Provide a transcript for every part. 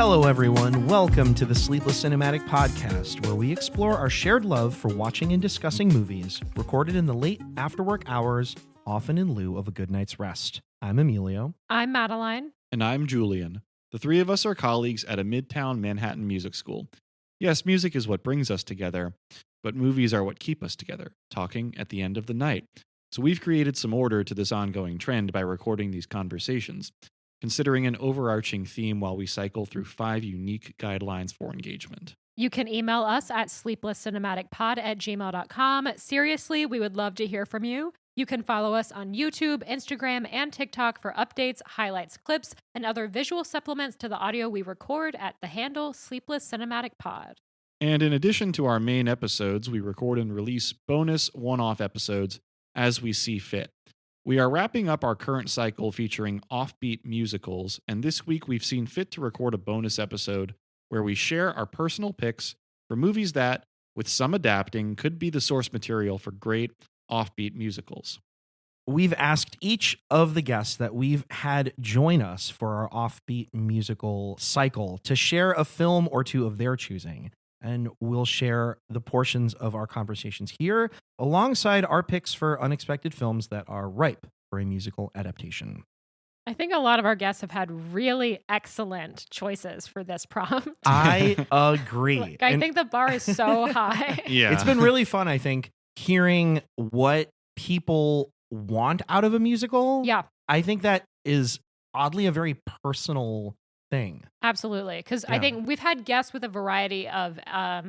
Hello, everyone. Welcome to the Sleepless Cinematic Podcast, where we explore our shared love for watching and discussing movies, recorded in the late after-work hours, often in lieu of a good night's rest. I'm Emilio. I'm Madeline. And I'm Julian. The three of us are colleagues at a Midtown Manhattan music school. Yes, music is what brings us together, but movies are what keep us together, talking at the end of the night. So we've created some order to this ongoing trend by recording these conversations, considering an overarching theme while we cycle through 5 unique guidelines for engagement. You can email us at sleeplesscinematicpod@gmail.com. Seriously, we would love to hear from you. You can follow us on YouTube, Instagram, and TikTok for updates, highlights, clips, and other visual supplements to the audio we record at the handle Sleepless Cinematic Pod. And in addition to our main episodes, we record and release bonus one-off episodes as we see fit. We are wrapping up our current cycle featuring Offbeat Musicals, and this week we've seen fit to record a bonus episode where we share our personal picks for movies that, with some adapting, could be the source material for great offbeat musicals. We've asked each of the guests that we've had join us for our Offbeat Musical cycle to share a film or two of their choosing. And we'll share the portions of our conversations here alongside our picks for unexpected films that are ripe for a musical adaptation. I think a lot of our guests have had really excellent choices for this prompt. I agree. I think the bar is so high. Yeah. It's been really fun, I think, hearing what people want out of a musical. Yeah. I think that is oddly a very personal thing. Absolutely. Because I think we've had guests with a variety of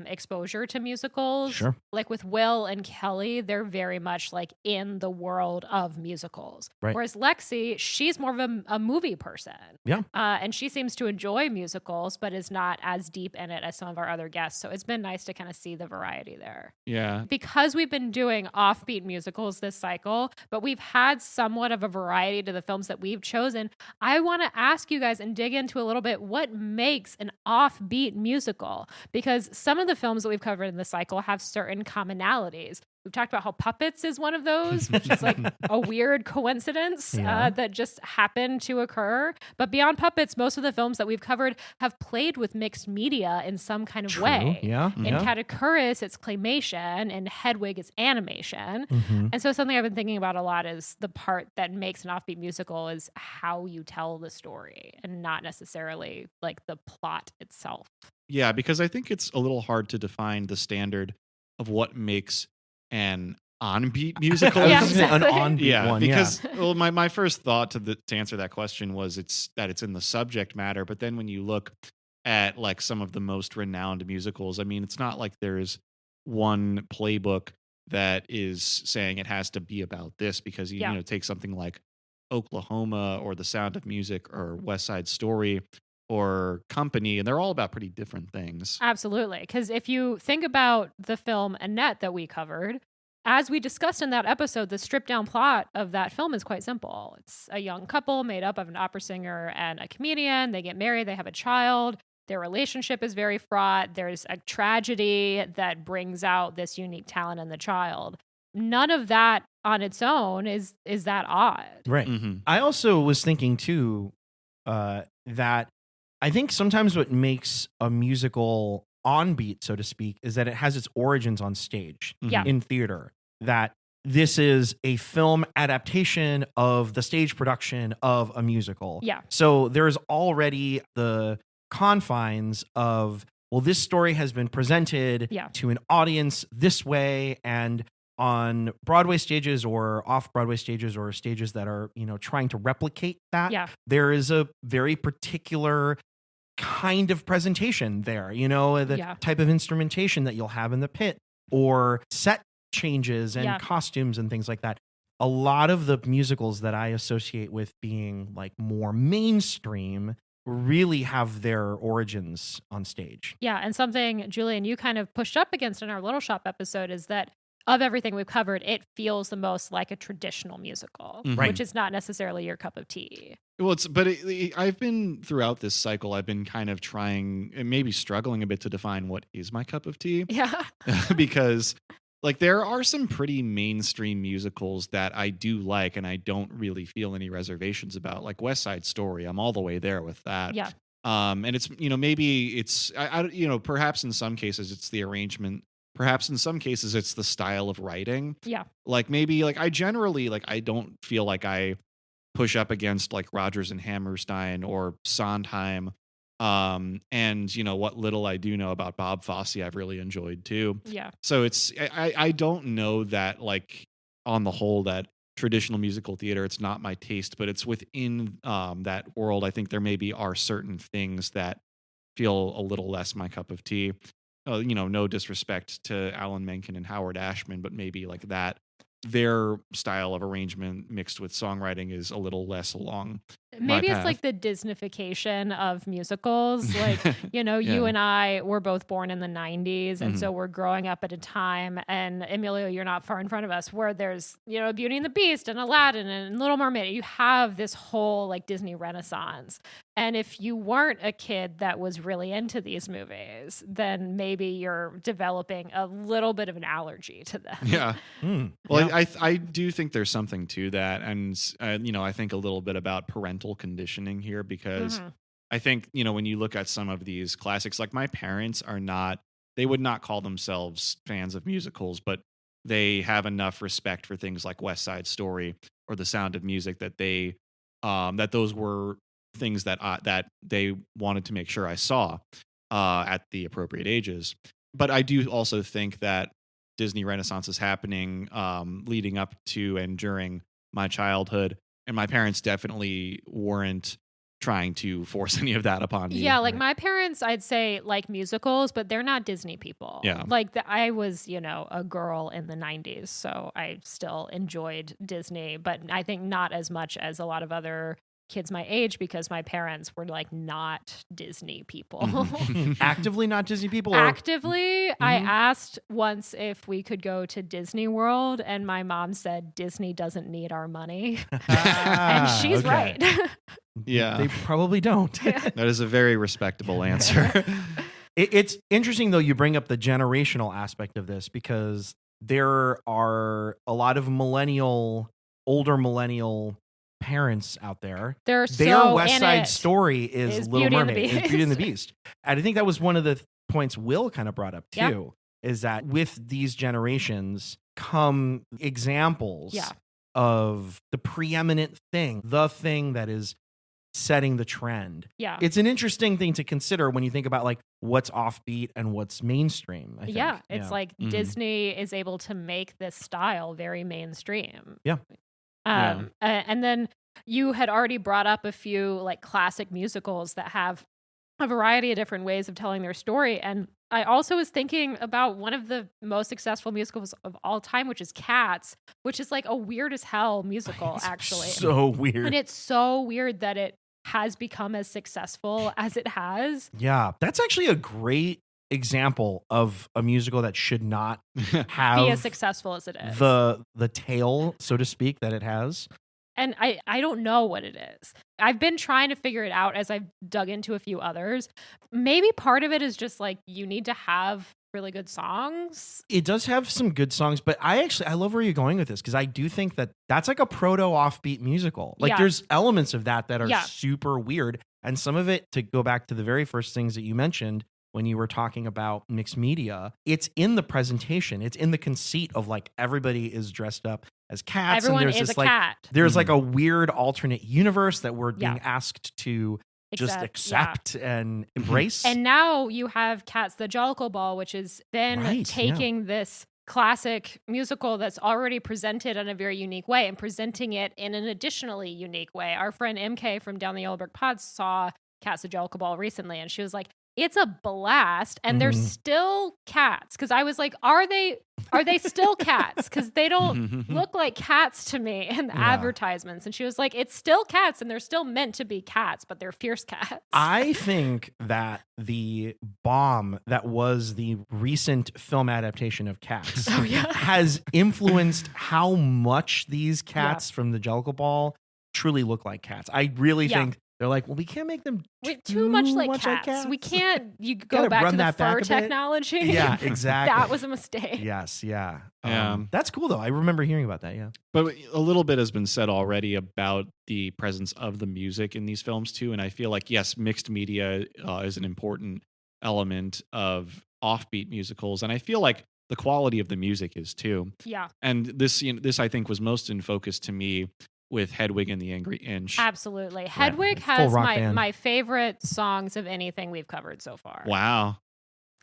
exposure to musicals. Sure. Like with Will and Kelly, they're very much like in the world of musicals. Right. Whereas Lexi, she's more of a movie person. Yeah. And she seems to enjoy musicals, but is not as deep in it as some of our other guests. So it's been nice to kind of see the variety there. Yeah. Because we've been doing offbeat musicals this cycle, but we've had somewhat of a variety to the films that we've chosen, I want to ask you guys and dig into a little bit what makes an offbeat musical, because some of the films that we've covered in the cycle have certain commonalities. We've talked about how Puppets is one of those, which is like a weird coincidence that just happened to occur. But beyond Puppets, most of the films that we've covered have played with mixed media in some kind of way. Yeah. In Catacurus, it's claymation, and Hedwig, it's animation. Mm-hmm. And so something I've been thinking about a lot is the part that makes an offbeat musical is how you tell the story and not necessarily like the plot itself. Yeah, because I think it's a little hard to define the standard of what makes an on-beat musical. Yeah, exactly. An on-beat one. Because well, my first thought to answer that question was it's in the subject matter. But then when you look at like some of the most renowned musicals, I mean, it's not like there's one playbook that is saying it has to be about this, because you know, take something like Oklahoma or The Sound of Music or West Side Story or Company, and they're all about pretty different things. Absolutely. Because if you think about the film Annette that we covered, as we discussed in that episode, the stripped down plot of that film is quite simple. It's a young couple made up of an opera singer and a comedian. They get married, they have a child. Their relationship is very fraught. There's a tragedy that brings out this unique talent in the child. None of that on its own is that odd. Right. Mm-hmm. I also was thinking too that I think sometimes what makes a musical on beat, so to speak, is that it has its origins on stage in theater. That this is a film adaptation of the stage production of a musical. Yeah. So there's already the confines of, well, this story has been presented to an audience this way, and on Broadway stages or off Broadway stages or stages that are, you know, trying to replicate that, there is a very particular kind of presentation there, you know, the type of instrumentation that you'll have in the pit or set changes and costumes and things like that. A lot of the musicals that I associate with being like more mainstream really have their origins on stage. Yeah. And something, Julian, you kind of pushed up against in our Little Shop episode is that of everything we've covered, it feels the most like a traditional musical, which is not necessarily your cup of tea. Well, I've been throughout this cycle, I've been kind of trying and maybe struggling a bit to define what is my cup of tea. Yeah. Because like there are some pretty mainstream musicals that I do like and I don't really feel any reservations about, like West Side Story. I'm all the way there with that. Yeah. And it's, maybe it's, perhaps in some cases it's the arrangement. Perhaps in some cases it's the style of writing. Yeah. Like maybe like I generally like I don't feel like I push up against like Rodgers and Hammerstein or Sondheim. And what little I do know about Bob Fosse, I've really enjoyed too. Yeah. So it's I don't know that like on the whole that traditional musical theater, it's not my taste, but it's within that world. I think there maybe are certain things that feel a little less my cup of tea. No disrespect to Alan Menken and Howard Ashman, but maybe like that their style of arrangement mixed with songwriting is a little less along. Maybe it's like the Disneyfication of musicals. Like, you and I were both born in the 90s. And so we're growing up at a time, and Emilio, you're not far in front of us, where there's, Beauty and the Beast and Aladdin and Little Mermaid. You have this whole like Disney Renaissance. And if you weren't a kid that was really into these movies, then maybe you're developing a little bit of an allergy to them. Yeah. Well, yeah. I do think there's something to that. And, I think a little bit about parental conditioning here, because I think, when you look at some of these classics, like my parents they would not call themselves fans of musicals, but they have enough respect for things like West Side Story or The Sound of Music that that those were things that they wanted to make sure I saw at the appropriate ages. But I do also think that Disney Renaissance is happening leading up to and during my childhood, and my parents definitely weren't trying to force any of that upon me. Yeah, like my parents, I'd say like musicals, but they're not Disney people. Yeah. Like I was, a girl in the 90s, so I still enjoyed Disney, but I think not as much as a lot of other kids my age, because my parents were like not Disney people. Actively not Disney people? Actively. I asked once if we could go to Disney World, and my mom said Disney doesn't need our money. And she's right. Yeah. They probably don't. That is a very respectable answer. It's interesting, though, you bring up the generational aspect of this, because there are a lot of older millennial parents out there. Their West Side Story is Little Mermaid, is Beauty and the Beast. And I think that was one of the points Will kind of brought up too, is that with these generations come examples of the preeminent thing, the thing that is setting the trend. Yeah. It's an interesting thing to consider when you think about like what's offbeat and what's mainstream, I think. Yeah. It's like Disney is able to make this style very mainstream. Yeah. And then you had already brought up a few like classic musicals that have a variety of different ways of telling their story. And I also was thinking about one of the most successful musicals of all time, which is Cats, which is like a weird as hell musical, actually. So weird. And it's so weird that it has become as successful as it has. Yeah, that's actually a great example of a musical that should not have be as successful as it is. The tail, so to speak, that it has. And I don't know what it is. I've been trying to figure it out as I've dug into a few others. Maybe part of it is just like you need to have really good songs. It does have some good songs, but I love where you're going with this, because I do think that that's like a proto offbeat musical. Like there's elements of that are super weird. And some of it, to go back to the very first things that you mentioned, when you were talking about mixed media, it's in the presentation. It's in the conceit of like everybody is dressed up as cats. Everyone and there's is this, a cat. There's like a weird alternate universe that we're being asked to just accept and embrace. And now you have Cats the Jellicle Ball, which is then taking this classic musical that's already presented in a very unique way and presenting it in an additionally unique way. Our friend MK from Down the Yellow Brick Pod saw Cats the Jellicle Ball recently, and she was like, it's a blast, and they're still cats. Because I was like, are they still cats? Because they don't look like cats to me in the advertisements. And she was like, it's still cats, and they're still meant to be cats, but they're fierce cats. I think that the bomb that was the recent film adaptation of Cats has influenced how much these cats from the Jellicle Ball truly look like cats. I really think They're like, well, we can't make them too much like cats. We can't. You go back to the fur technology. Yeah, exactly. That was a mistake. Yes, yeah. Yeah. That's cool though. I remember hearing about that. Yeah. But a little bit has been said already about the presence of the music in these films too, and I feel like yes, mixed media is an important element of offbeat musicals, and I feel like the quality of the music is too. Yeah. And this I think was most in focus to me with Hedwig and the Angry Inch. Absolutely. Hedwig has my favorite songs of anything we've covered so far. Wow.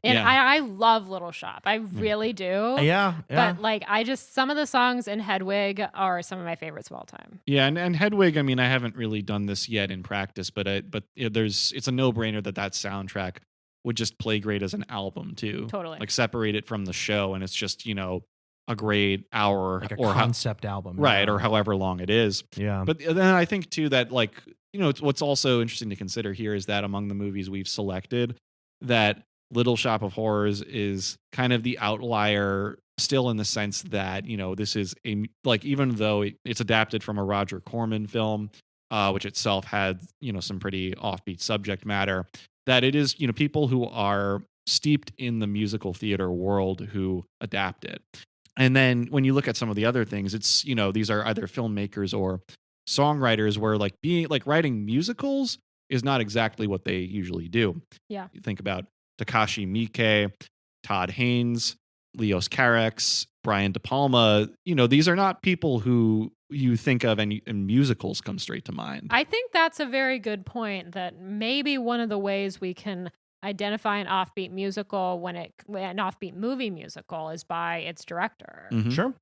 And I love Little Shop. I really do. Yeah. But like some of the songs in Hedwig are some of my favorites of all time. Yeah, and Hedwig, I mean, I haven't really done this yet in practice, but it's a no-brainer that soundtrack would just play great as an album too. Totally. Like separate it from the show and it's just, a great hour like a concept album. Right, or however long it is. Yeah. But then I think too that what's also interesting to consider here is that among the movies we've selected, that Little Shop of Horrors is kind of the outlier still in the sense that, this is even though it's adapted from a Roger Corman film, which itself had, some pretty offbeat subject matter, that it is, people who are steeped in the musical theater world who adapt it. And then when you look at some of the other things, it's, these are either filmmakers or songwriters where writing musicals is not exactly what they usually do. Yeah. You think about Takashi Miike, Todd Haynes, Leos Carax, Brian De Palma. These are not people who you think of and musicals come straight to mind. I think that's a very good point, that maybe one of the ways we can identify an offbeat musical an offbeat movie musical is by its director. Mm-hmm. Sure.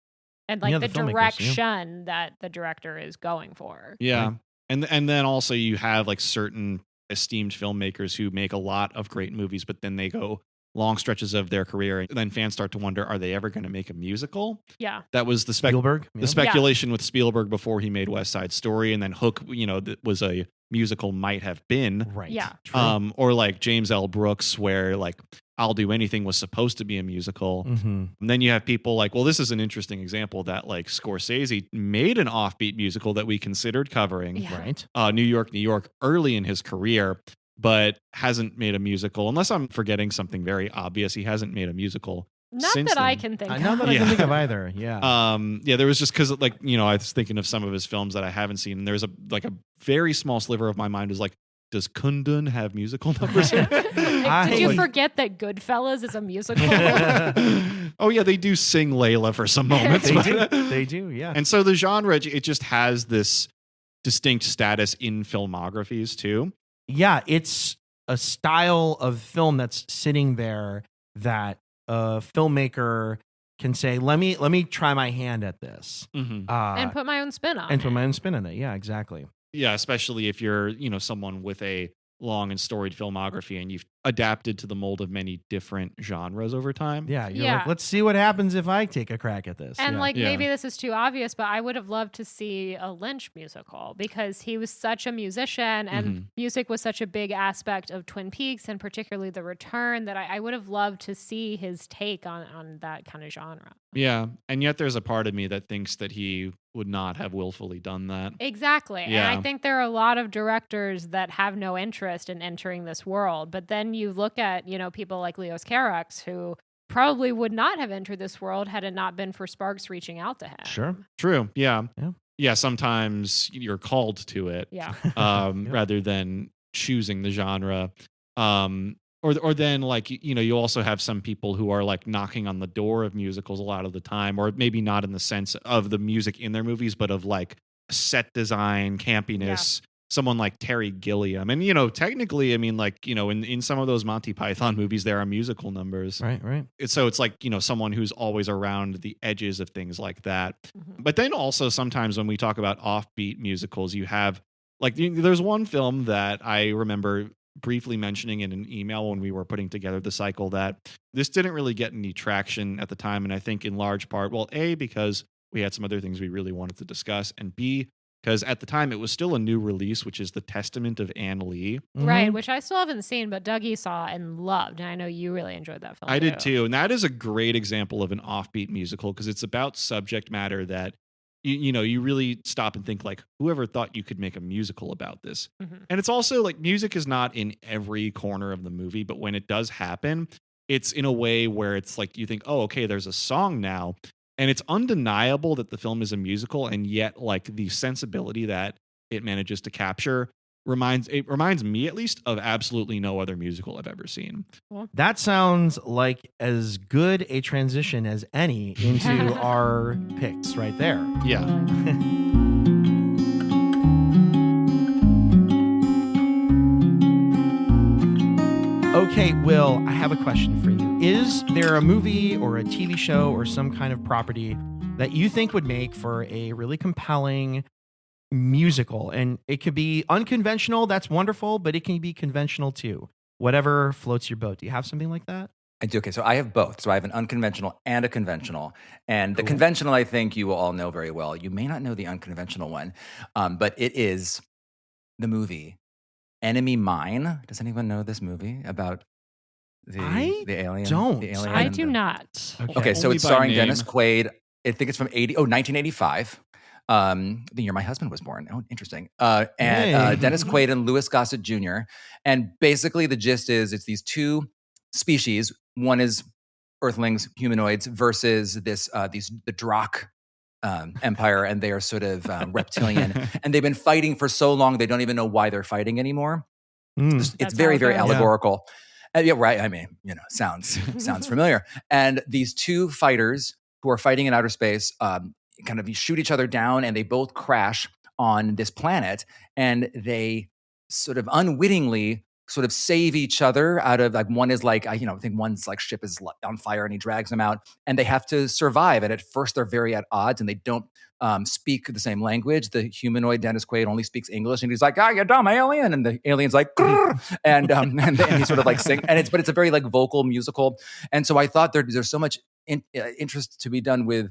And the direction that the director is going for. Yeah. Right. And then also you have certain esteemed filmmakers who make a lot of great movies, but then they go long stretches of their career, and then fans start to wonder, are they ever going to make a musical? Yeah. That was the Spielberg. The speculation with Spielberg before he made West Side Story, and then Hook, that was a musical might have been. Right. Yeah. True. Or like James L. Brooks, where I'll Do Anything was supposed to be a musical. Mm-hmm. And then you have people this is an interesting example that Scorsese made an offbeat musical that we considered covering. Yeah. Right. New York, early in his career, but hasn't made a musical. Unless I'm forgetting something very obvious, he hasn't made a musical. Not since that then. I can think of. Not that I can think of either. Yeah. There was just because I was thinking of some of his films that I haven't seen, and there's a very small sliver of my mind is does Kundun have musical numbers? Did you forget that Goodfellas is a musical? Oh yeah, they do sing Layla for some moments. They do, yeah. And so the genre, it just has this distinct status in filmographies too. Yeah, it's a style of film that's sitting there that a filmmaker can say, let me try my hand at this. Mm-hmm. And put my own spin on it. Yeah, exactly. Yeah, especially if you're, someone with a long and storied filmography and you've adapted to the mold of many different genres over time. Yeah, you're like, let's see what happens if I take a crack at this. And maybe this is too obvious, but I would have loved to see a Lynch musical because he was such a musician and music was such a big aspect of Twin Peaks and particularly The Return that I would have loved to see his take on that kind of genre. Yeah, and yet there's a part of me that thinks that he would not have willfully done that. Exactly. Yeah. And I think there are a lot of directors that have no interest in entering this world. But then you look at, people like Leos Carax, who probably would not have entered this world had it not been for Sparks reaching out to him. Sure. True. Yeah. Yeah. Yeah. Sometimes you're called to it. Yeah. Rather than choosing the genre. Or then you also have some people who are knocking on the door of musicals a lot of the time, or maybe not in the sense of the music in their movies, but of set design, campiness, someone like Terry Gilliam. And, technically, I mean, in some of those Monty Python movies, there are musical numbers. Right. So it's someone who's always around the edges of things like that. Mm-hmm. But then also sometimes when we talk about offbeat musicals, you have there's one film that I remember briefly mentioning in an email when we were putting together the cycle that this didn't really get any traction at the time. And I think in large part, well, A, because we had some other things we really wanted to discuss, and B, because at the time it was still a new release, which is The Testament of Anne Lee. Right, which I still haven't seen, but Dougie saw and loved. And I know you really enjoyed that film. I did too. And that is a great example of an offbeat musical because it's about subject matter that you really stop and think like, whoever thought you could make a musical about this? And it's also like music is not in every corner of the movie, but when it does happen, it's in a way where it's like you think, oh, okay, there's a song now. And it's undeniable that the film is a musical, and yet like the sensibility that it manages to capture reminds me at least of absolutely no other musical I've ever seen. That sounds like as good a transition as any into our picks right there. Yeah. Okay, Will, I have a question for you. Is there a movie or a TV show or some kind of property that you think would make for a really compelling musical? And it could be unconventional, that's wonderful, but it can be conventional too. Whatever floats your boat. Do you have something like that? I do. Okay, so I have both. So I have an unconventional and a conventional. And the conventional, I think you will all know very well. You may not know the unconventional one, but it is the movie Enemy Mine. Does anyone know this movie about the alien? Don't. The alien I do not. Okay, so Only it's by starring name. Dennis Quaid. I think it's from 1985. The year my husband was born. Oh, interesting. Dennis Quaid and Louis Gossett Jr. And basically the gist is it's these two species. One is Earthlings, humanoids, versus the Drakh empire, and they are sort of reptilian. And they've been fighting for so long they don't even know why they're fighting anymore. It's That's very, very how it goes. allegorical. Yeah, right. I mean, sounds familiar. And these two fighters who are fighting in outer space kind of shoot each other down, and they both crash on this planet, and they sort of unwittingly sort of save each other out of, like, one is like, I think one's like ship is on fire and he drags them out, and they have to survive. And at first they're very at odds, and they don't speak the same language. The humanoid Dennis Quaid only speaks English, and he's like, you dumb alien. And the alien's like, and he sort of like sing, but it's a very like vocal musical. And so I thought there's so much interest to be done with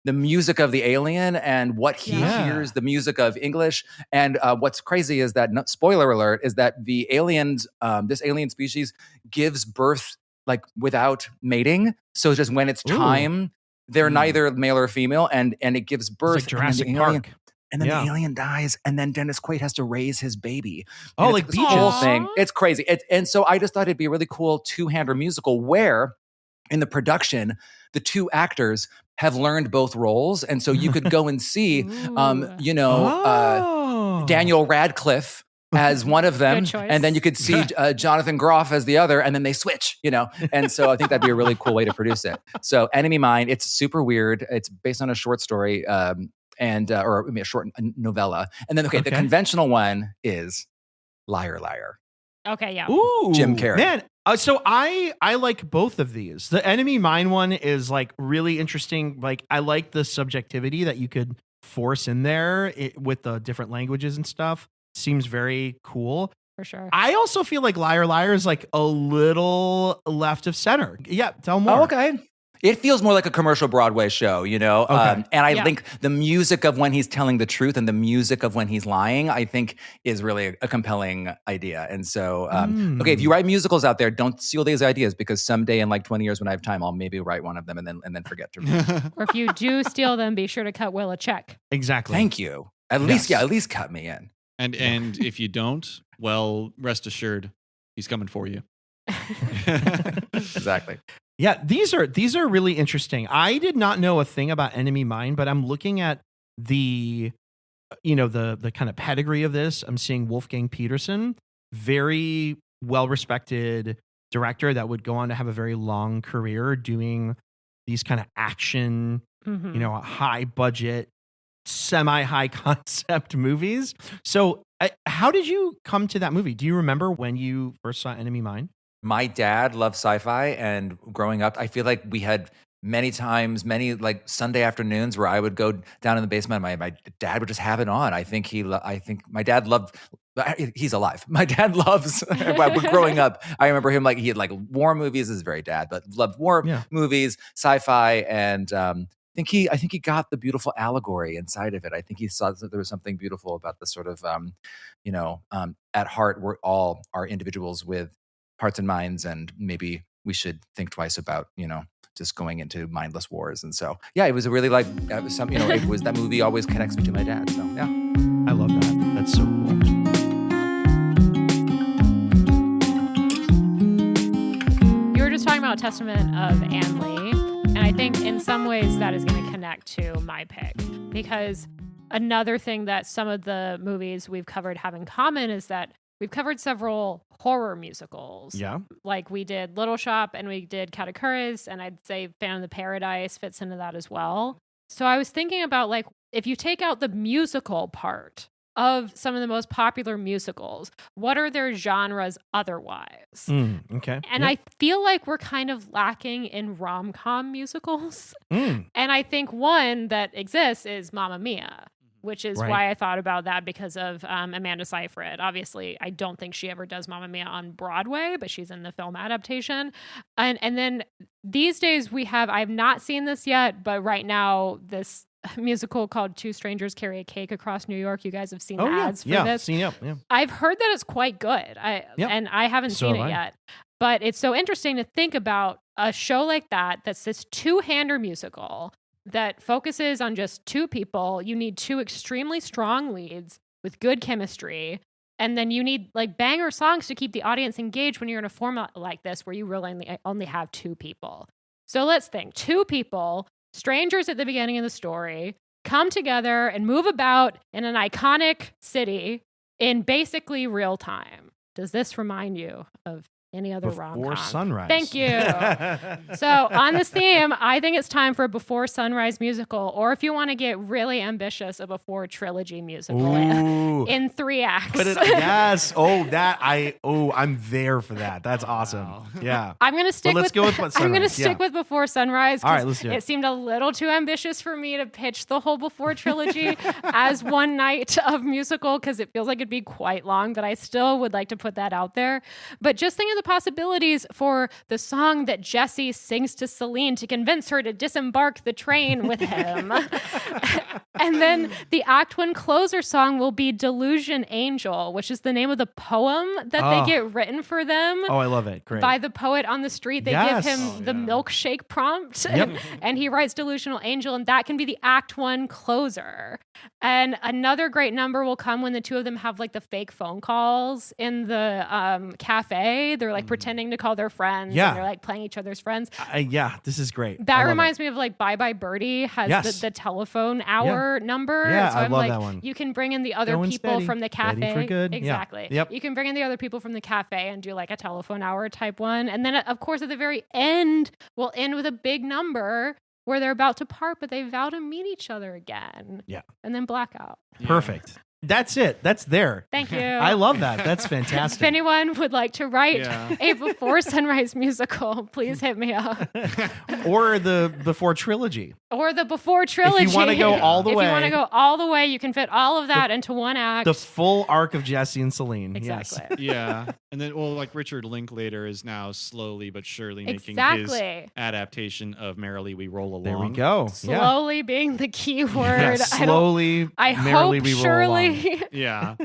the music of the alien and what he hears, the music of English. And what's crazy is that, spoiler alert, is that the aliens, this alien species gives birth like without mating. So just when it's time, they're neither male or female, and it gives birth. It's like Jurassic Park. And then the alien dies, and then Dennis Quaid has to raise his baby. Oh, like this whole thing. It's crazy. And so I just thought it'd be a really cool two-hander musical where in the production, the two actors have learned both roles. And so you could go and see, Daniel Radcliffe as one of them. And then you could see Jonathan Groff as the other, and then they switch, And so I think that'd be a really cool way to produce it. So Enemy Mine, it's super weird. It's based on a short story or a short novella. And then, the conventional one is Liar Liar. Okay, yeah. Ooh, Jim Carrey. Man, so I like both of these. The Enemy Mine one is like really interesting. Like I like the subjectivity that you could force in there with the different languages and stuff. Seems very cool. For sure. I also feel like Liar Liar is like a little left of center. Yeah, tell more. Oh, okay. It feels more like a commercial Broadway show, and I think the music of when he's telling the truth and the music of when he's lying, I think is really a compelling idea. And so, if you write musicals out there, don't steal these ideas, because someday in like 20 years when I have time, I'll maybe write one of them and then forget to. Or if you do steal them, be sure to cut Will a check. Exactly. Thank you. At least cut me in. And if you don't, well, rest assured, he's coming for you. Exactly. Yeah, these are really interesting. I did not know a thing about Enemy Mine, but I'm looking at the kind of pedigree of this. I'm seeing Wolfgang Petersen, very well-respected director that would go on to have a very long career doing these kind of action, high budget, semi-high concept movies. So how did you come to that movie? Do you remember when you first saw Enemy Mine? My dad loved sci-fi, and growing up, I feel like we had many like Sunday afternoons where I would go down in the basement. My dad would just have it on. I think my dad loved. He's alive. My dad loves. Growing up, I remember him he had like war movies. This is very dad, but loved war movies, sci-fi, and I think he got the beautiful allegory inside of it. I think he saw that there was something beautiful about the sort of at heart we're all are individuals with hearts and minds, and maybe we should think twice about just going into mindless wars. And so, yeah, it was a really it was that movie always connects me to my dad. So, yeah. I love that. That's so cool. You were just talking about Testament of Anne Lee, and I think in some ways that is going to connect to my pick, because another thing that some of the movies we've covered have in common is that we've covered several horror musicals. Yeah. Like we did Little Shop and we did Katakuris, and I'd say Phantom of the Paradise fits into that as well. So I was thinking about, like, if you take out the musical part of some of the most popular musicals, what are their genres otherwise? Okay. And I feel like we're kind of lacking in rom-com musicals. And I think one that exists is Mamma Mia, which is why I thought about that, because of Amanda Seyfried. Obviously, I don't think she ever does Mamma Mia on Broadway, but she's in the film adaptation. And then these days I've not seen this yet, but right now this musical called Two Strangers Carry a Cake Across New York. You guys have seen the ads for this. Yeah. I've heard that it's quite good. And I haven't seen it yet. But it's so interesting to think about a show like that, that's this two-hander musical that focuses on just two people. You need two extremely strong leads with good chemistry. And then you need like banger songs to keep the audience engaged when you're in a format like this where you really only have two people. So let's think. Two people, strangers at the beginning of the story, come together and move about in an iconic city in basically real time. Does this remind you of any other rom-com? Before Sunrise. Thank you. So on this theme, I think it's time for a Before Sunrise musical, or if you want to get really ambitious, a Before Trilogy musical in 3 acts. Yes. I'm there for that. That's awesome. Wow. Yeah. I'm going to stick let's go with Sunrise. I'm going to stick with Before Sunrise. All right, let's do it. It seemed a little too ambitious for me to pitch the whole Before Trilogy as one night of musical, because it feels like it'd be quite long, but I still would like to put that out there. But just think of the possibilities for the song that Jesse sings to Celine to convince her to disembark the train with him. And then the Act 1 closer song will be Delusion Angel, which is the name of the poem that they get written for them. Oh, I love it. Great. By the poet on the street. They give him the milkshake prompt. And he writes Delusional Angel, and that can be the Act 1 closer. And another great number will come when the two of them have like the fake phone calls in the cafe. They're like pretending to call their friends. Yeah. And they're like playing each other's friends. This is great. That reminds me of like Bye Bye Birdie has the telephone hour number. Yeah, so I I'm love like, that one. You can bring in the other Going people steady. from the cafe. Ready for good. Exactly. Yeah. Yep. You can bring in the other people from the cafe and do like a telephone hour type one. And then of course at the very end, we'll end with a big number where they're about to part, but they vow to meet each other again. Yeah. And then blackout. Perfect. That's it. That's there. Thank you. I love that. That's fantastic. If anyone would like to write a Before Sunrise musical, please hit me up. Or the Before Trilogy. Or the Before Trilogy. If you want to go all the way. If you want to go all the way, you can fit all of that into one act. The full arc of Jesse and Celine. Exactly. Yes. Yeah. And then, like Richard Linklater is now slowly but surely making his adaptation of Merrily We Roll Along. There we go. Slowly being the key word. Yeah, slowly, merrily we roll along. Yeah.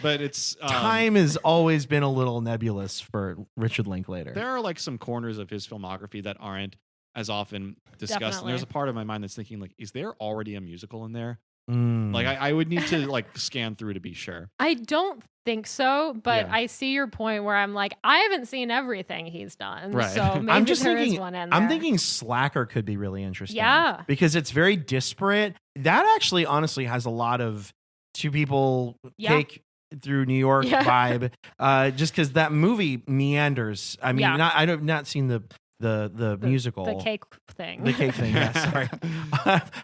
But it's... time has always been a little nebulous for Richard Linklater. There are like some corners of his filmography that aren't as often discussed. Definitely. And there's a part of my mind that's thinking like, is there already a musical in there? Like I would need to like scan through to be sure. I don't think so, but I see your point where I'm like, I haven't seen everything he's done. Right. So maybe I'm just there thinking, is one in there. I'm thinking Slacker could be really interesting. Yeah. Because it's very disparate. That actually honestly has a lot of two people cake through New York vibe. Just because that movie meanders. I mean, I've not seen the musical. The cake thing. The cake thing, yeah, sorry.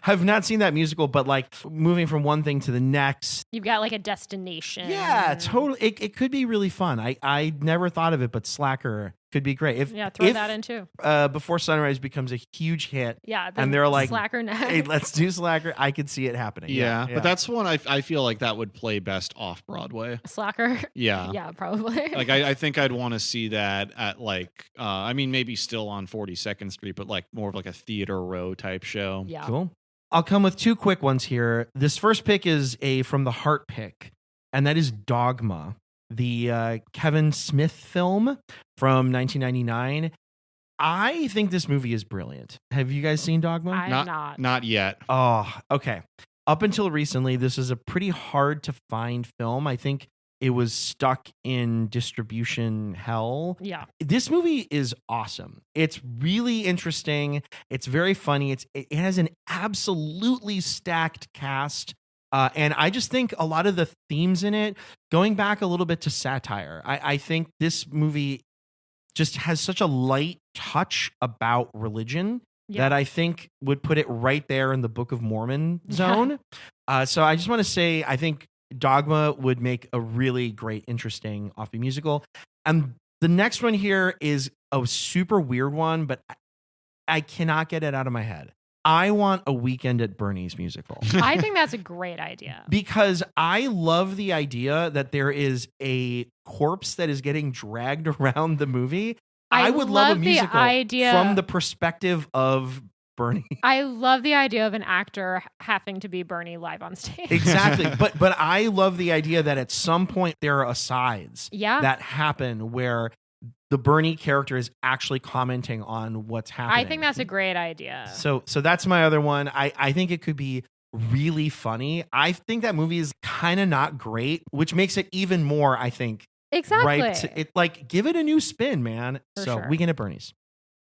I've not seen that musical, but like moving from one thing to the next. You've got like a destination. Yeah, totally. It could be really fun. I never thought of it, but Slacker could be great. Throw that in too. Before Sunrise becomes a huge hit. Yeah. And they're like, Slacker next. Hey, let's do Slacker. I could see it happening. Yeah. But that's one I feel like that would play best off Broadway. Slacker? Yeah. Yeah, probably. Like I think I'd want to see that at like, I mean, maybe still on 42nd Street, but like more of like a theater row type show. Yeah. Cool. I'll come with two quick ones here. This first pick is a From the Heart pick, and that is Dogma, the Kevin Smith film from 1999. I think this movie is brilliant. Have you guys seen Dogma? I'm not yet. Oh, okay. Up until recently, this is a pretty hard to find film. I think it was stuck in distribution hell. Yeah. This movie is awesome. It's really interesting. It's very funny. It has an absolutely stacked cast. And I just think a lot of the themes in it, going back a little bit to satire, I think this movie just has such a light touch about religion that I think would put it right there in the Book of Mormon zone. So I just want to say, I think Dogma would make a really great, interesting offbeat musical. And the next one here is a super weird one, but I cannot get it out of my head. I want a Weekend at Bernie's musical. I think that's a great idea. Because I love the idea that there is a corpse that is getting dragged around the movie. I would love a musical from the perspective of Bernie. I love the idea of an actor having to be Bernie live on stage. Exactly. But I love the idea that at some point there are asides that happen where the Bernie character is actually commenting on what's happening. I think that's a great idea. So that's my other one. I think it could be really funny. I think that movie is kind of not great, which makes it even more, I think. Exactly. Right. Give it a new spin, man. For so sure. Weekend at Bernie's.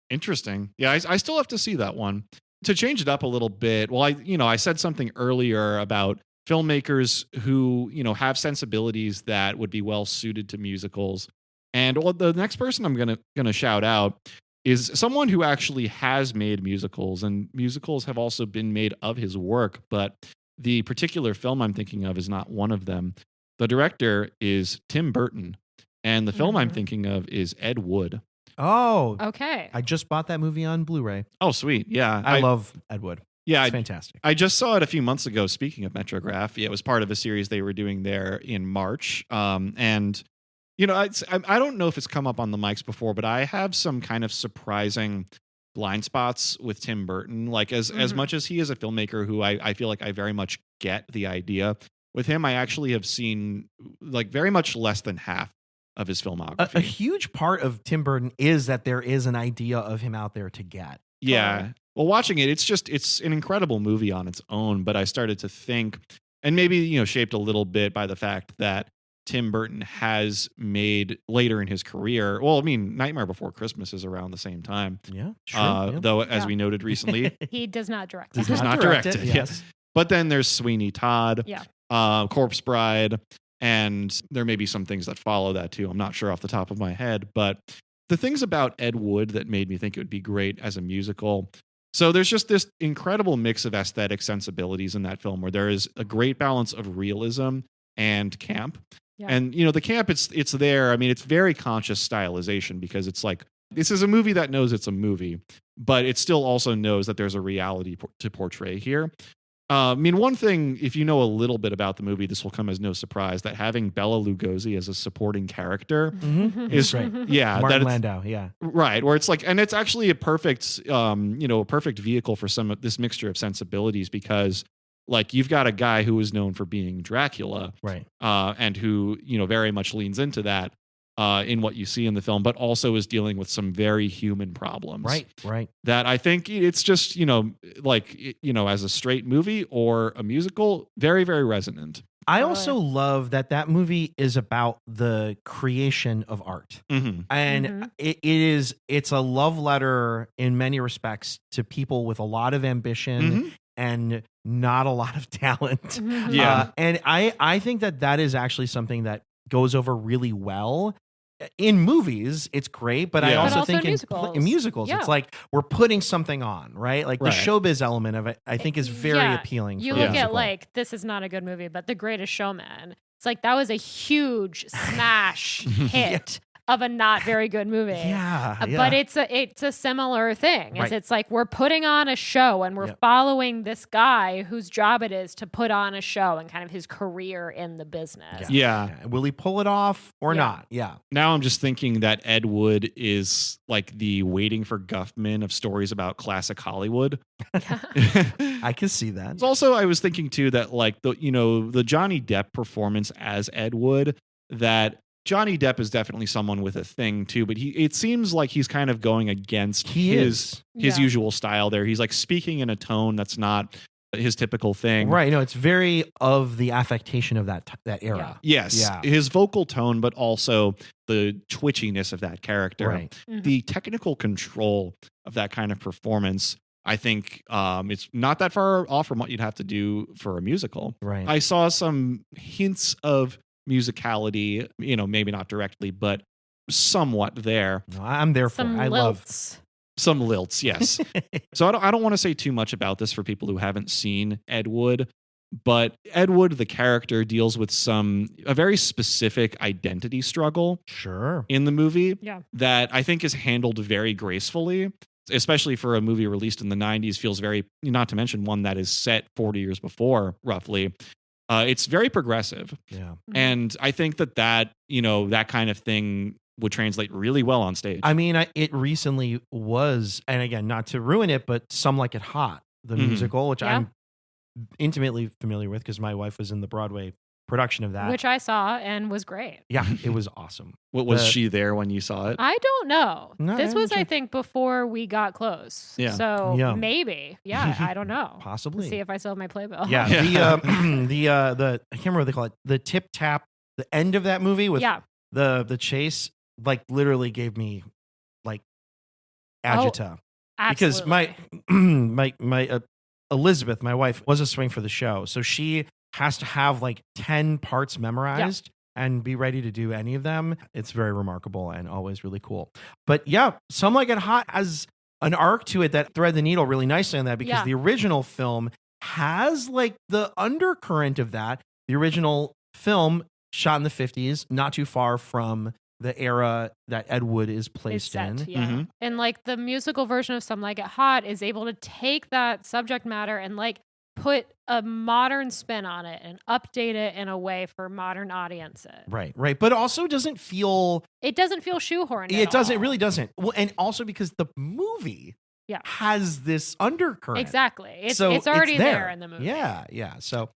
Interesting. Yeah, I still have to see that one. To change it up a little bit, well, I said something earlier about filmmakers who, have sensibilities that would be well suited to musicals. And the next person I'm gonna shout out is someone who actually has made musicals, and musicals have also been made of his work, but the particular film I'm thinking of is not one of them. The director is Tim Burton, and the film I'm thinking of is Ed Wood. Oh, okay. I just bought that movie on Blu-ray. Oh, sweet. Yeah. I love Ed Wood. Yeah. It's fantastic. I just saw it a few months ago, speaking of Metrograph. Yeah, it was part of a series they were doing there in March. And, I don't know if it's come up on the mics before, but I have some kind of surprising blind spots with Tim Burton. Like, as much as he is a filmmaker who I feel like I very much get the idea, with him, I actually have seen very much less than half of his filmography. A huge part of Tim Burton is that there is an idea of him out there to get. Yeah. Well, watching it, it's an incredible movie on its own, but I started to think, and maybe, shaped a little bit by the fact that Tim Burton has made later in his career. Well, Nightmare Before Christmas is around the same time. Yeah. Sure. Though, as we noted recently, he does not direct it. Does not direct it. Yes. But then there's Sweeney Todd. Yeah. Corpse Bride, and there may be some things that follow that too. I'm not sure off the top of my head, but the things about Ed Wood that made me think it would be great as a musical. So there's just this incredible mix of aesthetic sensibilities in that film where there is a great balance of realism and camp. Yeah. And, the camp, it's there. It's very conscious stylization because it's like, this is a movie that knows it's a movie, but it still also knows that there's a reality to portray here. One thing, if you know a little bit about the movie, this will come as no surprise, that having Bela Lugosi as a supporting character is right. Yeah. Martin Landau. Yeah. Right. Where it's and it's actually a perfect, a perfect vehicle for some of this mixture of sensibilities because you've got a guy who is known for being Dracula. Right. And who, very much leans into that. In what you see in the film, but also is dealing with some very human problems. Right. That I think it's just, as a straight movie or a musical, very, very resonant. I also love that movie is about the creation of art. And it's a love letter in many respects to people with a lot of ambition and not a lot of talent. Yeah. And I think that is actually something that goes over really well. In movies, it's great, but I also think in musicals, it's like we're putting something on, right? Like the showbiz element of it, I think is very appealing. You look at this is not a good movie, but The Greatest Showman. It's like that was a huge smash hit of a not very good movie. But it's a similar thing. It's like we're putting on a show and we're following this guy whose job it is to put on a show and kind of his career in the business. Yeah. Will he pull it off or not? Yeah. Now I'm just thinking that Ed Wood is like the Waiting for Guffman of stories about classic Hollywood. I can see that. Also, I was thinking too that the Johnny Depp performance as Ed Wood, that Johnny Depp is definitely someone with a thing too, but it seems like he's kind of going against his usual style there. He's like speaking in a tone that's not his typical thing. Right. No, it's very of the affectation of that era. Yeah. Yes. Yeah. His vocal tone, but also the twitchiness of that character. Right. Mm-hmm. The technical control of that kind of performance, I think it's not that far off from what you'd have to do for a musical. Right. I saw some hints of musicality, maybe not directly, but somewhat there. No, I'm there for it. I love some lilts, yes. So I don't want to say too much about this for people who haven't seen Ed Wood, but Ed Wood, the character, deals with a very specific identity struggle. Sure. In the movie, that I think is handled very gracefully, especially for a movie released in the 90s. Feels very, not to mention one that is set 40 years before, roughly. It's very progressive. Yeah. And I think that that kind of thing would translate really well on stage. I mean, it recently was, and again, not to ruin it, but Some Like It Hot, the musical, which I'm intimately familiar with because my wife was in the Broadway production of that. Which I saw and was great. Yeah, it was awesome. Was she there when you saw it? I don't know. No, this was, I think, before we got close. Yeah. So maybe. Yeah, I don't know. Possibly. Let's see if I still have my playbill. Yeah. The I can't remember what they call it. The tip tap, the end of that movie with the chase, like literally gave me like agita. Because my Elizabeth, my wife, was a swing for the show. So she has to have like 10 parts memorized and be ready to do any of them. It's very remarkable and always really cool. But Some Like It Hot has an arc to it that thread the needle really nicely on that because the original film has like the undercurrent of that. The original film shot in the 50s, not too far from the era that Ed Wood is placed in. Yeah. Mm-hmm. And like the musical version of Some Like It Hot is able to take that subject matter and like put a modern spin on it and update it in a way for modern audiences. Right. But also doesn't feel... It doesn't feel shoehorned It doesn't. It really doesn't. Well, and also because the movie has this undercurrent. Exactly. It's already there in the movie. Yeah. So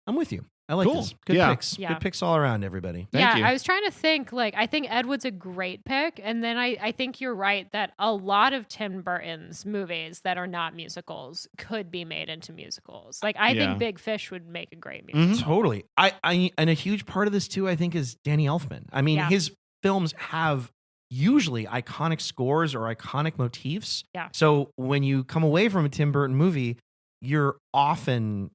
I'm with you. I like this. Good picks. Yeah. Good picks all around, everybody. Thank you. I was trying to think, I think Ed Wood's a great pick. And then I think you're right that a lot of Tim Burton's movies that are not musicals could be made into musicals. I think Big Fish would make a great musical. Mm-hmm. Totally. And a huge part of this, too, I think, is Danny Elfman. I mean, his films have usually iconic scores or iconic motifs. Yeah. So when you come away from a Tim Burton movie, you're often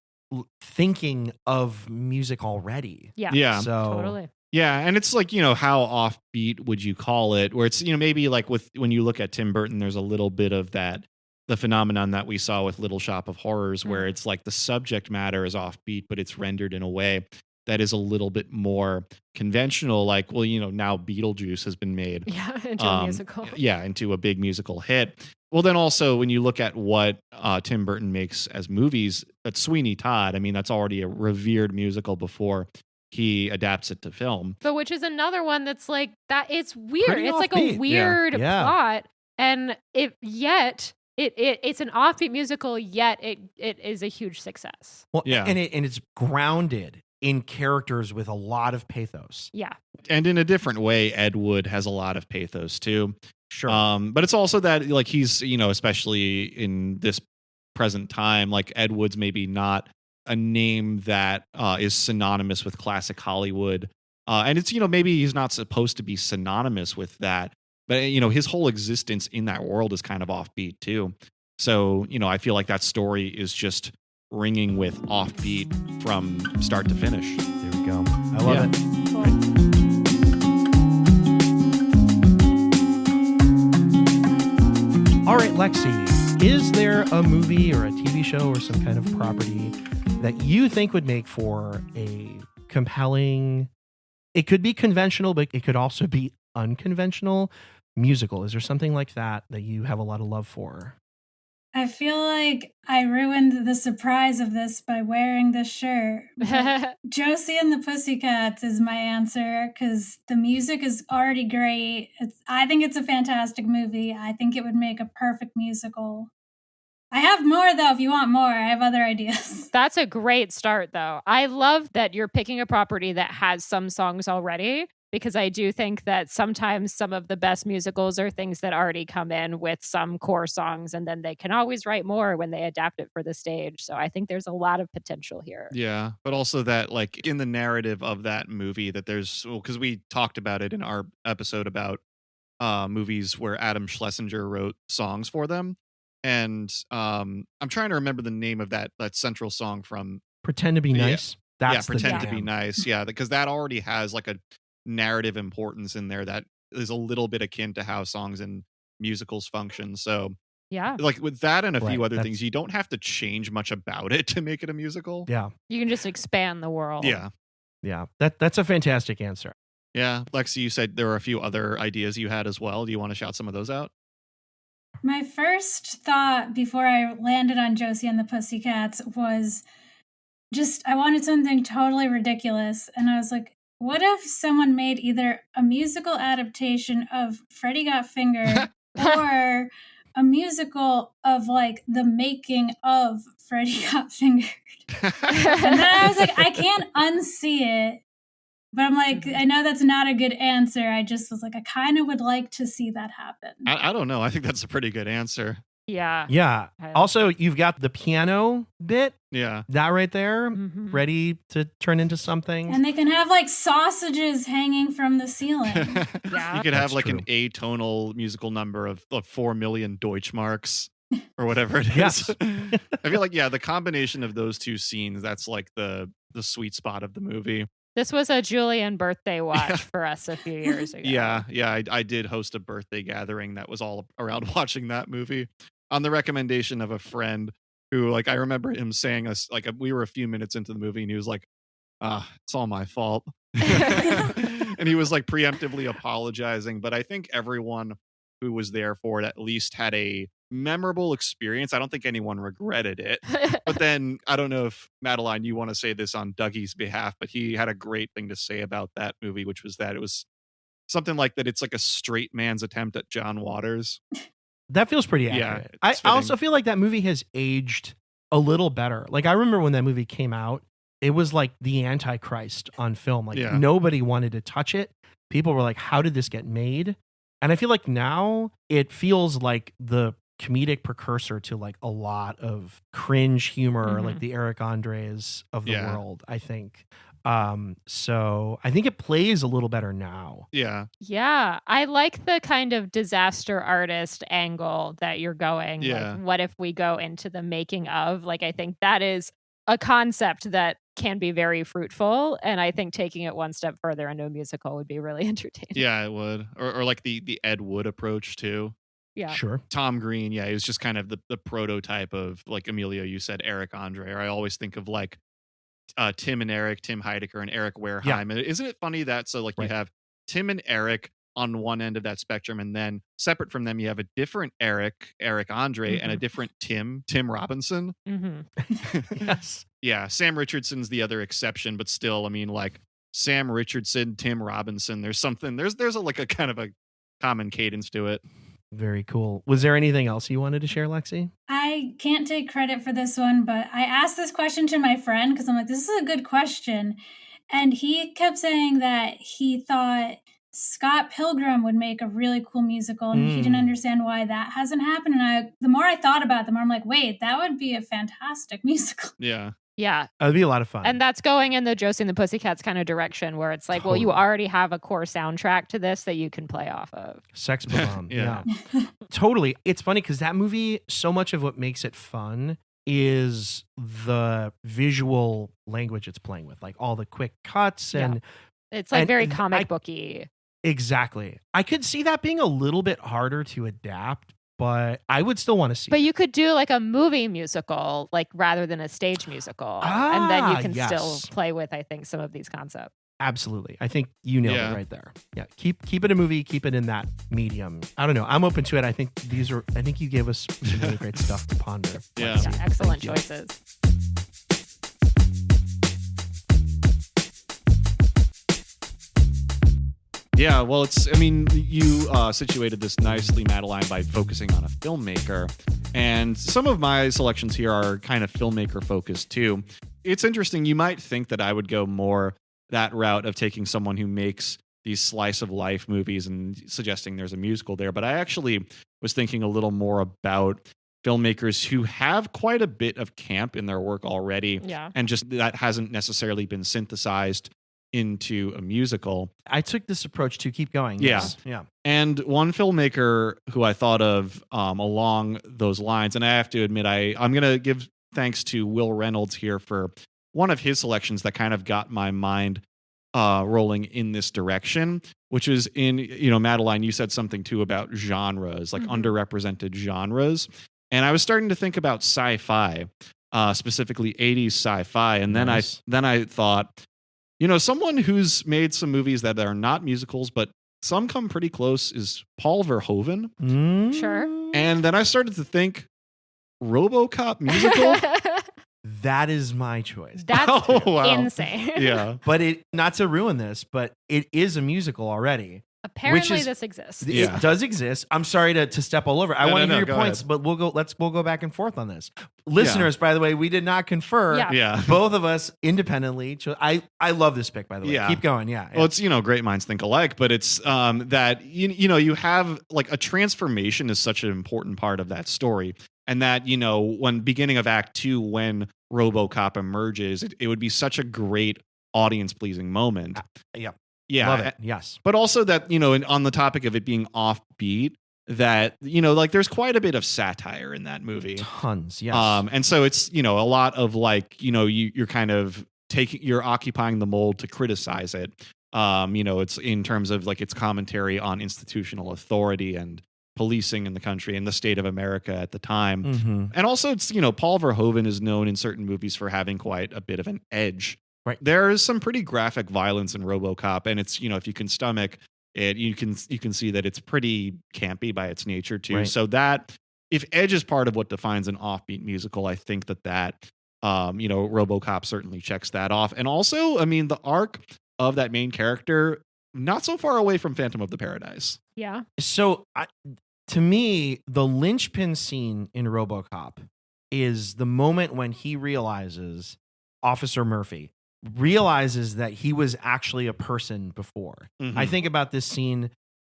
thinking of music already. Yeah. So totally. Yeah, and it's like, how offbeat would you call it? Where it's, maybe like when you look at Tim Burton, there's a little bit of that, the phenomenon that we saw with Little Shop of Horrors, where it's like the subject matter is offbeat, but it's rendered in a way that is a little bit more conventional. Like, well, now Beetlejuice has been made. Yeah, into a musical. Yeah, into a big musical hit. Well, then also when you look at what Tim Burton makes as movies, that's Sweeney Todd. I mean, that's already a revered musical before he adapts it to film. But which is another one that's like that. It's weird. Pretty it's offbeat. Like a weird plot, and it's an offbeat musical. Yet it is a huge success. Well, and it's grounded in characters with a lot of pathos. Yeah, and in a different way, Ed Wood has a lot of pathos too. Sure. But it's also that like he's, especially in this present time, like Ed Wood's maybe not a name that is synonymous with classic Hollywood. And it's, maybe he's not supposed to be synonymous with that. But, his whole existence in that world is kind of offbeat too. So, I feel like that story is just ringing with offbeat from start to finish. There we go. I love it. Cool. All right, Lexi, is there a movie or a TV show or some kind of property that you think would make for a compelling, it could be conventional, but it could also be unconventional musical? Is there something like that you have a lot of love for? I feel like I ruined the surprise of this by wearing this shirt. Josie and the Pussycats is my answer because the music is already great. I think it's a fantastic movie. I think it would make a perfect musical. I have more, though, if you want more. I have other ideas. That's a great start, though. I love that you're picking a property that has some songs already, because I do think that sometimes some of the best musicals are things that already come in with some core songs, and then they can always write more when they adapt it for the stage. So I think there's a lot of potential here. Yeah, but also that like in the narrative of that movie that there's, because we talked about it in our episode about movies where Adam Schlesinger wrote songs for them. And I'm trying to remember the name of that central song from Pretend to Be Nice. That's Pretend to Be Nice. Yeah, because that already has like a narrative importance in there that is a little bit akin to how songs and musicals function. So yeah, like with that and a few other things, you don't have to change much about it to make it a musical. Yeah. You can just expand the world. Yeah. Yeah. That's a fantastic answer. Yeah. Lexi, you said there were a few other ideas you had as well. Do you want to shout some of those out? My first thought before I landed on Josie and the Pussycats was just, I wanted something totally ridiculous. And I was like, what if someone made either a musical adaptation of Freddie Got Fingered or a musical of like the making of Freddie Got Fingered? And then I was like, I can't unsee it. But I'm like, I know that's not a good answer. I just was like, I kind of would like to see that happen. I don't know. I think that's a pretty good answer. Yeah. Yeah. Also, you've got the piano bit. Yeah. That right there, ready to turn into something. And they can have like sausages hanging from the ceiling. Yeah. You could have like an atonal musical number of 4 million Deutschmarks or whatever it is. Yes. I feel like, the combination of those two scenes, that's like the sweet spot of the movie. This was a Julian birthday watch for us a few years ago. Yeah. I did host a birthday gathering that was all around watching that movie on the recommendation of a friend who, like, I remember him saying us, like, we were a few minutes into the movie and he was like, it's all my fault. And he was like preemptively apologizing. But I think everyone who was there for it at least had a memorable experience. I don't think anyone regretted it. But then I don't know if Madeline, you want to say this on Dougie's behalf, but he had a great thing to say about that movie, which was that it was something like that. It's like a straight man's attempt at John Waters. That feels pretty accurate. Yeah, I also feel like that movie has aged a little better. Like I remember when that movie came out, it was like the Antichrist on film. Like nobody wanted to touch it. People were like, how did this get made? And I feel like now it feels like the comedic precursor to like a lot of cringe humor, like the Eric Andres of the world, I think. So I think it plays a little better now. Yeah. I like the kind of disaster artist angle that you're going. Like, what if we go into the making of? Like, I think that is a concept that can be very fruitful. And I think taking it one step further into a musical would be really entertaining. Yeah, it would. Or like the Ed Wood approach too. Yeah. Sure. Tom Green, he was just kind of the prototype of, like Emilio, you said, Eric Andre. Or I always think of like Tim and Eric, Tim Heidecker and Eric Wareheim. Yeah. And isn't it funny that you have Tim and Eric on one end of that spectrum, and then separate from them you have a different Eric Andre, and a different Tim Robinson. Yes. Yeah, Sam Richardson's the other exception, but still, I mean, like Sam Richardson, Tim Robinson, there's a kind of a common cadence to it. Very cool. Was there anything else you wanted to share, Lexi? I can't take credit for this one, but I asked this question to my friend because I'm like, this is a good question. And he kept saying that he thought Scott Pilgrim would make a really cool musical, and he didn't understand why that hasn't happened. And the more I thought about it, the more I'm like, wait, that would be a fantastic musical. Yeah. Yeah. It would be a lot of fun. And that's going in the Josie and the Pussycats kind of direction where it's like, well, you already have a core soundtrack to this that you can play off of. Sex Bomb. Yeah. Totally. It's funny because that movie, so much of what makes it fun is the visual language it's playing with, like all the quick cuts and it's like very comic booky. Exactly. I could see that being a little bit harder to adapt, but I would still want to see. But you could do like a movie musical, like rather than a stage musical, and then you can still play with, I think, some of these concepts. Absolutely. I think you nailed it right there. Yeah. Keep it a movie. Keep it in that medium. I don't know. I'm open to it. I think you gave us some really great stuff to ponder. Yeah. Excellent choices. Yeah, well, you situated this nicely, Madeline, by focusing on a filmmaker. And some of my selections here are kind of filmmaker focused too. It's interesting. You might think that I would go more that route of taking someone who makes these slice of life movies and suggesting there's a musical there. But I actually was thinking a little more about filmmakers who have quite a bit of camp in their work already. Yeah. And just that hasn't necessarily been synthesized into a musical. I took this approach to keep going. Yeah. Yes. Yeah. And one filmmaker who I thought of along those lines, and I have to admit, I'm going to give thanks to Will Reynolds here for one of his selections that kind of got my mind rolling in this direction, which is in, Madeline, you said something too about genres, like underrepresented genres. And I was starting to think about sci-fi, specifically 80s sci-fi. And then I thought, someone who's made some movies that are not musicals, but some come pretty close, is Paul Verhoeven. Sure. And then I started to think, RoboCop musical? That is my choice. That's insane. Yeah. But not to ruin this, but it is a musical already. Apparently this exists. It does exist. I'm sorry to step all over. I want to hear your points, but we'll go back and forth on this. Listeners, by the way, we did not confer. Yeah. Both of us independently. I love this pick, by the way. Yeah. Keep going. Yeah. Well, it's, great minds think alike, but it's that, you have like a transformation is such an important part of that story. And that, when beginning of Act 2, when RoboCop emerges, it would be such a great audience pleasing moment. Yeah. Yeah. Love it. Yes. But also that, on the topic of it being offbeat, that, like there's quite a bit of satire in that movie. Tons. Yes. And so it's, a lot of like, you're kind of you're occupying the mold to criticize it. It's in terms of like its commentary on institutional authority and policing in the country and the state of America at the time. Mm-hmm. And also it's, Paul Verhoeven is known in certain movies for having quite a bit of an edge. Right. There is some pretty graphic violence in RoboCop, and it's, if you can stomach it, you can see that it's pretty campy by its nature too. Right. So that if edge is part of what defines an offbeat musical, I think that RoboCop certainly checks that off. And also, I mean, the arc of that main character, not so far away from Phantom of the Paradise. Yeah. So to me, the linchpin scene in RoboCop is the moment when he realizes, Officer Murphy realizes that he was actually a person before. Mm-hmm. I think about this scene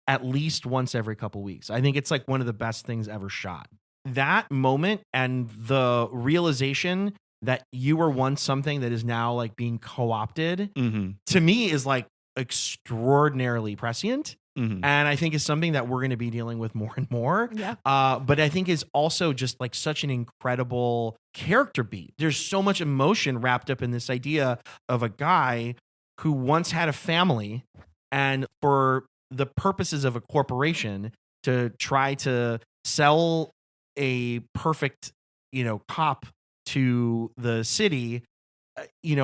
at least once every couple weeks. I think it's like one of the best things ever shot. That moment and the realization that you were once something that is now like being co-opted, to me is like extraordinarily prescient. And I think is something that we're going to be dealing with more and more. Yeah. But I think is also just like such an incredible character beat. There's so much emotion wrapped up in this idea of a guy who once had a family, and for the purposes of a corporation to try to sell a perfect, cop to the city,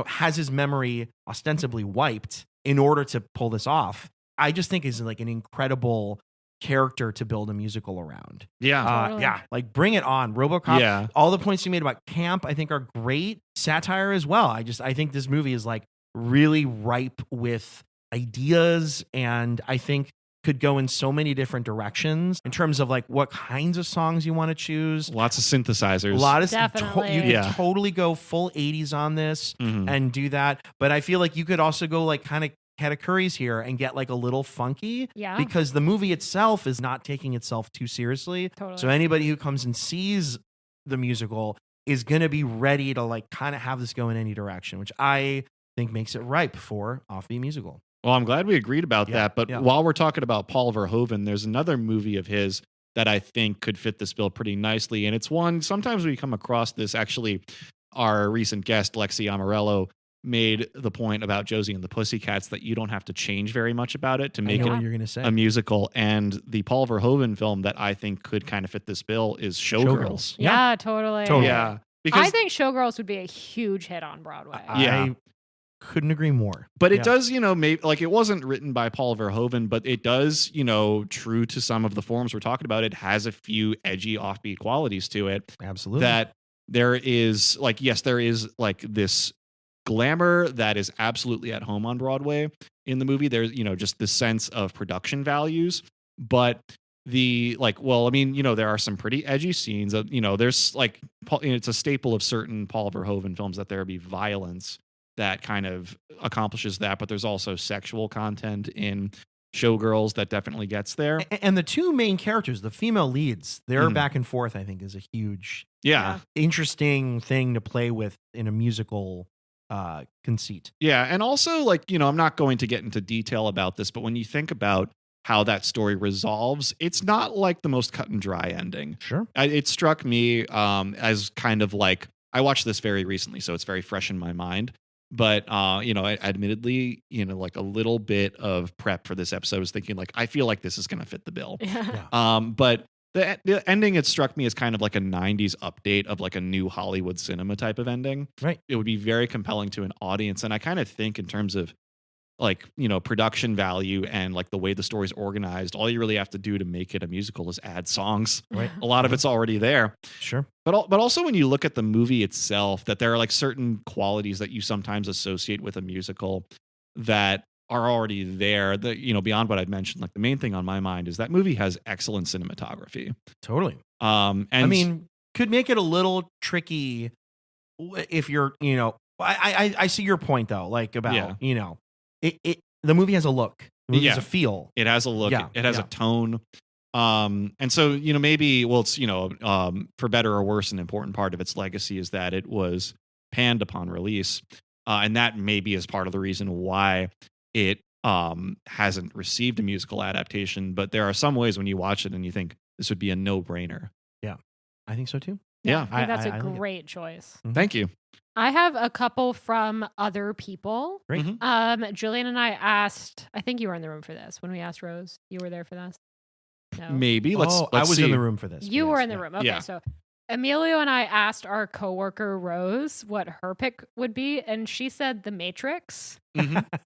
has his memory ostensibly wiped in order to pull this off. I just think is like an incredible character to build a musical around. Yeah. Totally. Yeah. Like bring it on. RoboCop. Yeah. All the points you made about camp, I think are great. Satire as well. I think this movie is like really ripe with ideas, and I think could go in so many different directions in terms of like what kinds of songs you want to choose. Lots of synthesizers. A lot of Definitely. you can totally go full 80s on this and do that. But I feel like you could also go like kind of categories here and get like a little funky, because the movie itself is not taking itself too seriously. Totally. So anybody who comes and sees the musical is going to be ready to like kind of have this go in any direction, which I think makes it ripe for Offbeat Musical. Well, I'm glad we agreed about that. But while we're talking about Paul Verhoeven, there's another movie of his that I think could fit this bill pretty nicely. And it's one, sometimes we come across this. Actually, our recent guest, Lexi Amarello, made the point about Josie and the Pussycats that you don't have to change very much about it to make it you're gonna say. a musical. And the Paul Verhoeven film that I think could kind of fit this bill is Showgirls. Yeah, totally. Yeah. Because I think Showgirls would be a huge hit on Broadway. I couldn't agree more. But it does, maybe like it wasn't written by Paul Verhoeven, but it does, true to some of the forms we're talking about, it has a few edgy offbeat qualities to it. Absolutely. That there is like, yes, there is like this glamour that is absolutely at home on Broadway in the movie. There's, just the sense of production values, but there are some pretty edgy scenes of, there's like, it's a staple of certain Paul Verhoeven films that there be violence that kind of accomplishes that, but there's also sexual content in Showgirls that definitely gets there. And the two main characters, the female leads, their back and forth, I think, is a huge, interesting thing to play with in a musical conceit. Yeah, and also, like, you know, I'm not going to get into detail about this, but when you think about how that story resolves, it's not like the most cut and dry ending. Sure. It struck me as kind of like, I watched this very recently, so it's very fresh in my mind. But, you know, admittedly, you know, like a little bit of prep for this episode was thinking, like, I feel like this is going to fit the bill. But the ending, it struck me as kind of like a 90s update of like a new Hollywood cinema type of ending. Right. It would be very compelling to an audience. And I kind of think in terms of like, you know, production value and like the way the story's organized, all you really have to do to make it a musical is add songs. Right. A lot of it's already there. Sure. But also when you look at the movie itself, that there are like certain qualities that you sometimes associate with a musical that are already there. That, you know, beyond what I've mentioned, like the main thing on my mind is that movie has excellent cinematography. Totally. And I mean, could make it a little tricky if you're, you know, I see your point though, like about, you know, the movie has a look. The movie has a feel. It has a look. It has a tone. And so, you know, maybe, well, it's, you know, for better or worse, an important part of its legacy is that it was panned upon release. And that maybe is part of the reason why it hasn't received a musical adaptation. But there are some ways when you watch it and you think this would be a no-brainer. Yeah, I think so too. Yeah. I think that's a great choice. Mm-hmm. Thank you. I have a couple from other people. Great. Julian and I asked, I think you were in the room for this when we asked Rose. You were there for this? No. Maybe. Let's I was see. in the room for this. You were in the room. Okay, Yeah. so Emilio and I asked our coworker Rose what her pick would be, and she said The Matrix.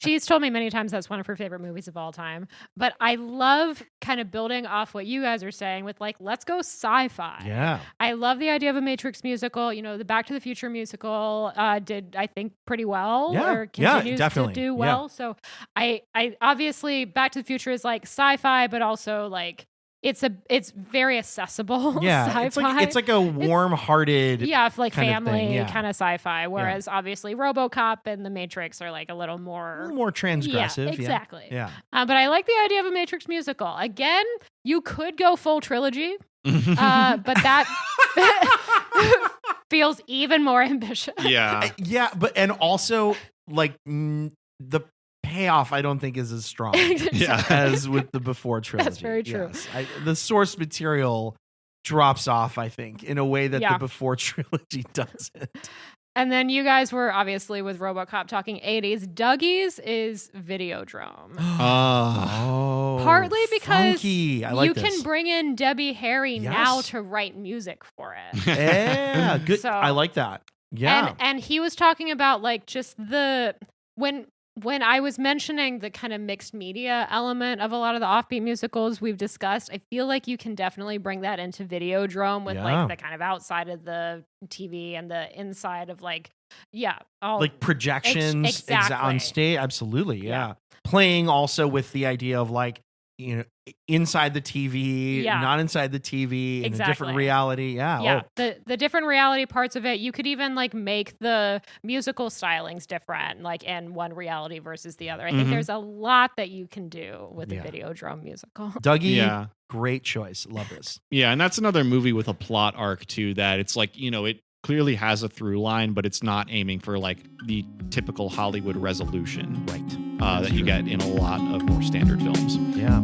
She's told me many times that's one of her favorite movies of all time. But I love kind of building off what you guys are saying with like, let's go sci-fi. Yeah. I love the idea of a Matrix musical. You know, the Back to the Future musical did, I think, pretty well. Yeah. Or continues definitely. to do well. Yeah. So I obviously Back to the Future is like sci-fi, but also like it's very accessible. Yeah, sci-fi. it's like a warm-hearted, like kind of family thing, yeah. kind of sci-fi. Whereas obviously RoboCop and The Matrix are like a little more transgressive. Yeah, exactly. Yeah. But I like the idea of a Matrix musical. Again, you could go full trilogy, but that feels even more ambitious. Yeah. Yeah, but and also like the payoff I don't think is as strong as with the before trilogy. That's very true. Yes. The source material drops off, I think, in a way that the before trilogy doesn't. And then you guys were obviously with RoboCop talking 80s. Dougie's is Videodrome. Partly because you can bring in Debbie Harry now to write music for it. Yeah, good. So, I like that. Yeah. And he was talking about like just when I was mentioning the kind of mixed media element of a lot of the offbeat musicals we've discussed, I feel like you can definitely bring that into Videodrome with like the kind of outside of the TV and the inside of like, all like projections on stage. Absolutely. Yeah. Playing also with the idea of like, you know, inside the TV, not inside the TV, in a different reality. Yeah. The different reality parts of it. You could even like make the musical stylings different, like in one reality versus the other. I think there's a lot that you can do with a Videodrome musical. Dougie, great choice. Love this. Yeah, and that's another movie with a plot arc too, that it's like, you know, it clearly has a through line, but it's not aiming for like the typical Hollywood resolution, that you get in a lot of more standard films. Yeah.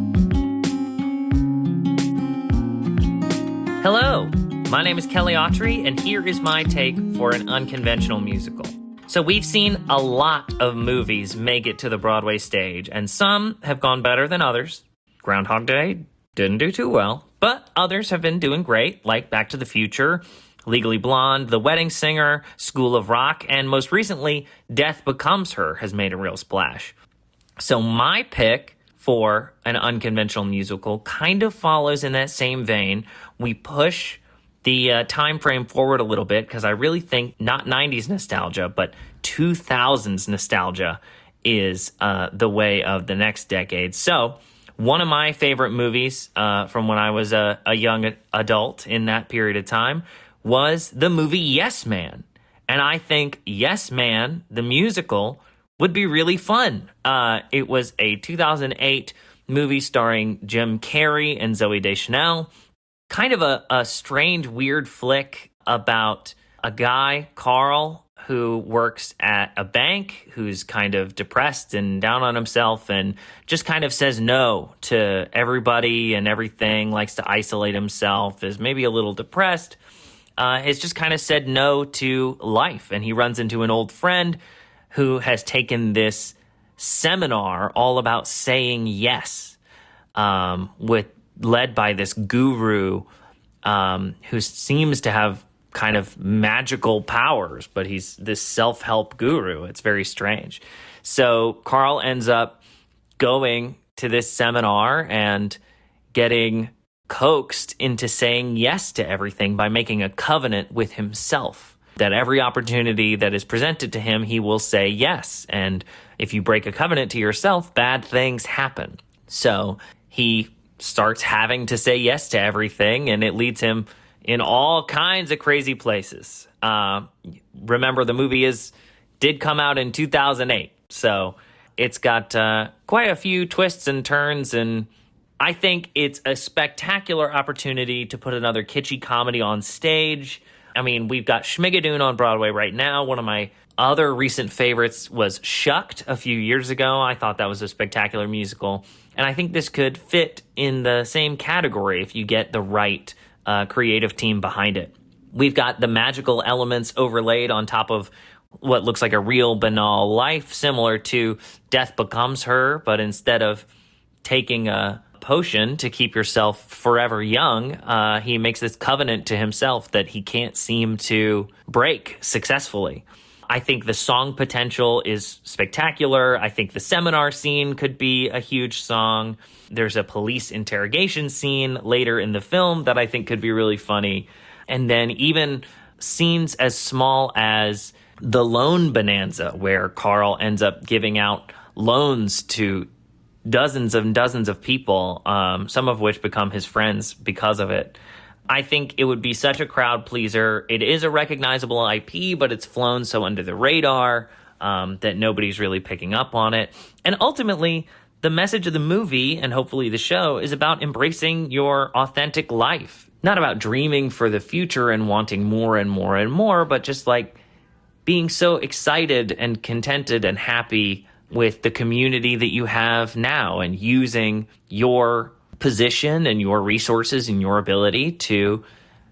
Hello, my name is Kelly Autry, and here is my take for an unconventional musical. So we've seen a lot of movies make it to the Broadway stage, and some have gone better than others. Groundhog Day didn't do too well, but others have been doing great, like Back to the Future, Legally Blonde, The Wedding Singer, School of Rock, and most recently, Death Becomes Her has made a real splash. So my pick for an unconventional musical kind of follows in that same vein. We push the time frame forward a little bit because I really think not 90s nostalgia, but 2000s nostalgia is the way of the next decade. So one of my favorite movies from when I was a young adult in that period of time was the movie Yes Man. And I think Yes Man, the musical, would be really fun. It was a 2008 movie starring Jim Carrey and Zooey Deschanel. Kind of a strange, weird flick about a guy, Carl, who works at a bank, who's kind of depressed and down on himself and just kind of says no to everybody and everything, likes to isolate himself, is maybe a little depressed, has just kind of said no to life. And he runs into an old friend who has taken this seminar all about saying yes, led by this guru who seems to have kind of magical powers, but he's this self-help guru. It's very strange. So Carl ends up going to this seminar and getting coaxed into saying yes to everything by making a covenant with himself, that every opportunity that is presented to him, he will say yes. And if you break a covenant to yourself, bad things happen. So he starts having to say yes to everything, and it leads him in all kinds of crazy places. Remember, the movie did come out in 2008, so it's got quite a few twists and turns, and I think it's a spectacular opportunity to put another kitschy comedy on stage. I mean, we've got Schmigadoon on Broadway right now. One of my other recent favorites was Shucked a few years ago. I thought that was a spectacular musical, and I think this could fit in the same category if you get the right creative team behind it. We've got the magical elements overlaid on top of what looks like a real banal life, similar to Death Becomes Her, but instead of taking a potion to keep yourself forever young, he makes this covenant to himself that he can't seem to break successfully. I think the song potential is spectacular. I think the seminar scene could be a huge song. There's a police interrogation scene later in the film that I think could be really funny. And then even scenes as small as the loan bonanza, where Carl ends up giving out loans to dozens and dozens of people, some of which become his friends because of it. I think it would be such a crowd pleaser. It is a recognizable IP, but it's flown so under the radar that nobody's really picking up on it. And ultimately, the message of the movie, and hopefully the show, is about embracing your authentic life. Not about dreaming for the future and wanting more and more and more, but just like being so excited and contented and happy with the community that you have now, and using your position and your resources and your ability to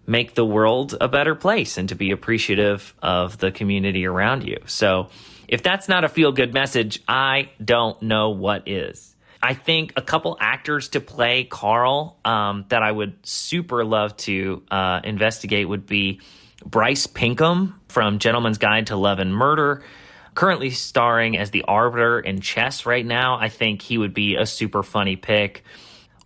make the world a better place and to be appreciative of the community around you. So if that's not a feel-good message, I don't know what is. I think a couple actors to play Carl that I would super love to investigate would be Bryce Pinkham from Gentleman's Guide to Love and Murder, currently starring as the Arbiter in Chess right now. I think he would be a super funny pick.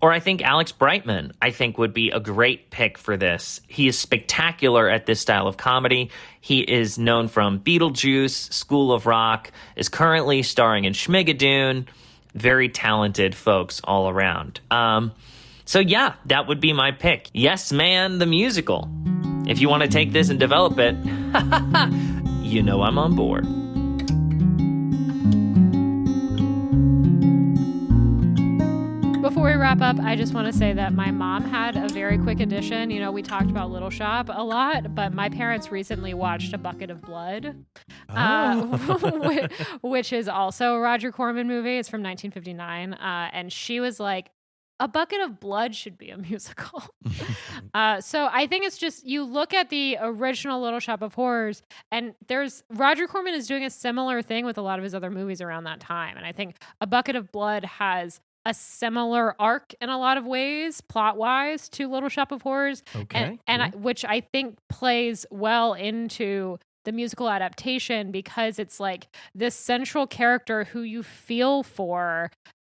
Or I think Alex Brightman, I think, would be a great pick for this. He is spectacular at this style of comedy. He is known from Beetlejuice, School of Rock, is currently starring in Schmigadoon. Very talented folks all around. So yeah, that would be my pick. Yes Man, the musical. If you want to take this and develop it, you know I'm on board. Before we wrap up, I just want to say that my mom had a very quick addition. You know, we talked about Little Shop a lot, but my parents recently watched A Bucket of Blood, which is also a Roger Corman movie. It's from 1959. And she was like, A Bucket of Blood should be a musical. So I think it's just, you look at the original Little Shop of Horrors, and Roger Corman is doing a similar thing with a lot of his other movies around that time. And I think A Bucket of Blood has a similar arc in a lot of ways, plot-wise, to Little Shop of Horrors, Okay, which I think plays well into the musical adaptation, because it's like this central character who you feel for,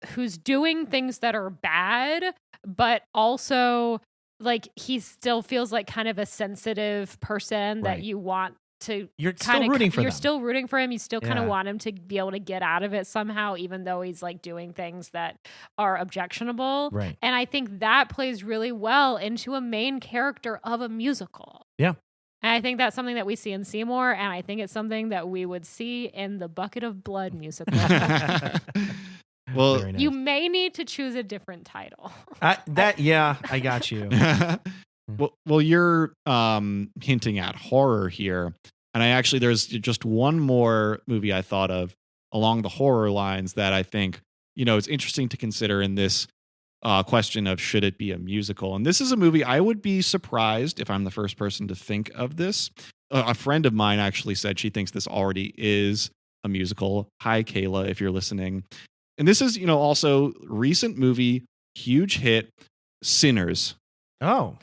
who's doing things that are bad, but also like he still feels like kind of a sensitive person that you want to. You're still rooting for You're them. still rooting for him. You still kind of Yeah. want him to be able to get out of it somehow, even though he's like doing things that are objectionable. Right. And I think that plays really well into a main character of a musical. Yeah. And I think that's something that we see in Seymour, and I think it's something that we would see in the Bucket of Blood musical. Well, Very nice. You may need to choose a different title. I got you. well, you're hinting at horror here, and there's just one more movie I thought of along the horror lines that I think it's interesting to consider in this question of should it be a musical. And this is a movie I would be surprised if I'm the first person to think of this. A friend of mine actually said she thinks this already is a musical. Hi, Kayla, if you're listening. And this is also recent movie, huge hit, Sinners. Oh.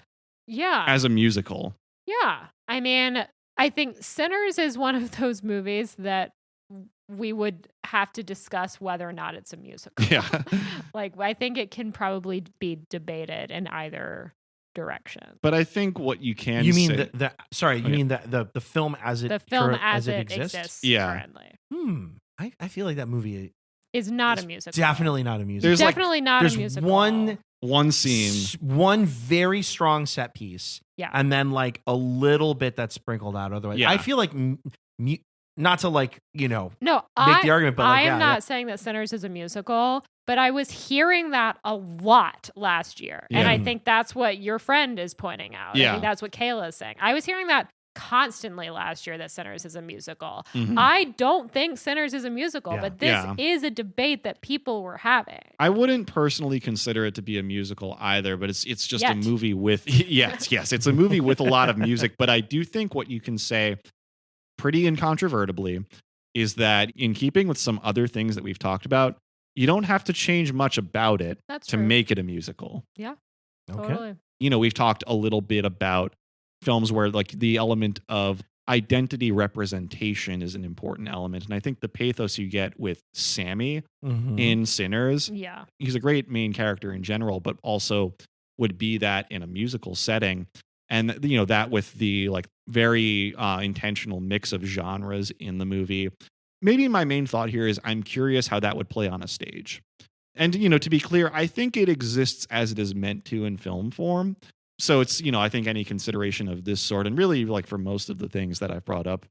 Yeah. As a musical. Yeah. I mean, I think Sinners is one of those movies that we would have to discuss whether or not it's a musical. Yeah. I think it can probably be debated in either direction. But I think what you can You mean say, you mean the film as it exists Yeah. currently. I feel like that movie is not a musical. Definitely not a musical. There's definitely not a musical. One scene, one very strong set piece, yeah, and then a little bit that's sprinkled out. Otherwise, yeah. I feel like not to no, make the argument, but I am not saying that Sinners is a musical, but I was hearing that a lot last year, and I think that's what your friend is pointing out. Yeah. I think that's what Kayla is saying. I was hearing that constantly last year that Sinners is a musical. Mm-hmm. I don't think Sinners is a musical, but this is a debate that people were having. I wouldn't personally consider it to be a musical either, but it's just a movie with yes, it's a movie with a lot of music. But I do think what you can say pretty incontrovertibly is that in keeping with some other things that we've talked about, you don't have to change much about it to make it a musical. Yeah. Okay. Totally. We've talked a little bit about films where the element of identity representation is an important element. And I think the pathos you get with Sammy in Sinners, he's a great main character in general, but also would be that in a musical setting. And, that with the very intentional mix of genres in the movie. Maybe my main thought here is I'm curious how that would play on a stage. And, to be clear, I think it exists as it is meant to in film form. So it's, I think any consideration of this sort, and really for most of the things that I've brought up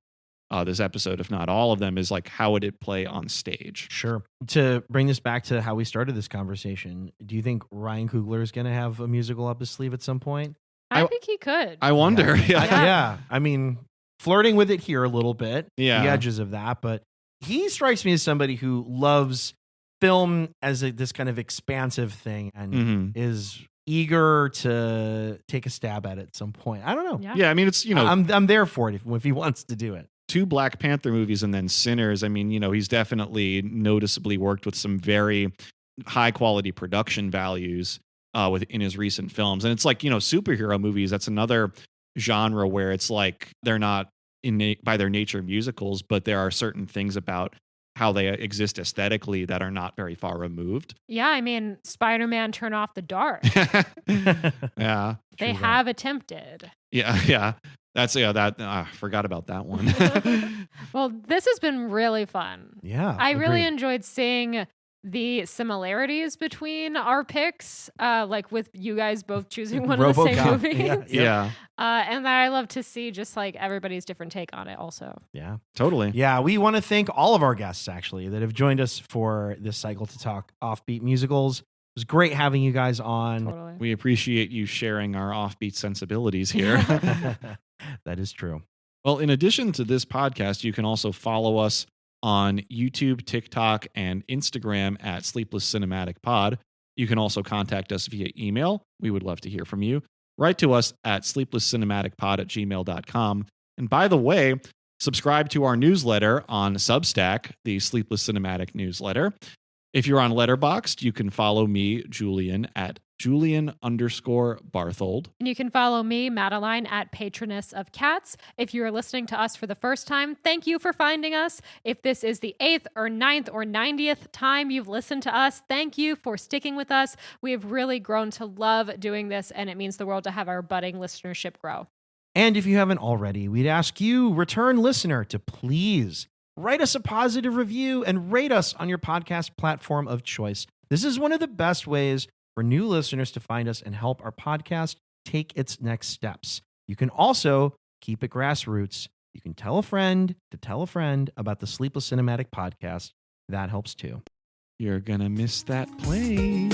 this episode, if not all of them, is how would it play on stage? Sure. To bring this back to how we started this conversation, do you think Ryan Coogler is going to have a musical up his sleeve at some point? I think he could. I wonder. Yeah. I mean, flirting with it here a little bit, the edges of that, but he strikes me as somebody who loves film as this kind of expansive thing and is eager to take a stab at it at some point. I don't know. Yeah, I mean, it's, I'm there for it if he wants to do it. 2 Black Panther movies and then Sinners. I mean, he's definitely noticeably worked with some very high quality production values in his recent films. And it's superhero movies. That's another genre where it's they're not by their nature musicals, but there are certain things about how they exist aesthetically that are not very far removed. Yeah, I mean, Spider-Man Turn Off the Dark. Yeah. They have attempted. Yeah. I forgot about that one. Well, this has been really fun. Yeah. I really enjoyed seeing the similarities between our picks, with you guys both choosing one of the same movies. Yeah. And I love to see just everybody's different take on it also. Yeah. Totally. Yeah, we want to thank all of our guests actually that have joined us for this cycle to talk Offbeat Musicals. It was great having you guys on. Totally. We appreciate you sharing our offbeat sensibilities here. That is true. Well, in addition to this podcast, you can also follow us on YouTube, TikTok, and Instagram at Sleepless Cinematic Pod. You can also contact us via email. We would love to hear from you. Write to us at sleeplesscinematicpod@gmail.com. And by the way, subscribe to our newsletter on Substack, the Sleepless Cinematic newsletter. If you're on Letterboxd, you can follow me, Julian, at Julian_Barthold. And you can follow me, Madeline, at patronessofcats. If you are listening to us for the first time, thank you for finding us. If this is the 8th or 9th or 90th time you've listened to us, thank you for sticking with us. We have really grown to love doing this, and it means the world to have our budding listenership grow. And if you haven't already, we'd ask you, return listener, to please write us a positive review and rate us on your podcast platform of choice. This is one of the best ways for new listeners to find us and help our podcast take its next steps. You can also keep it grassroots. You can tell a friend to tell a friend about the Sleepless Cinematic Podcast. That helps too. You're gonna miss that plane.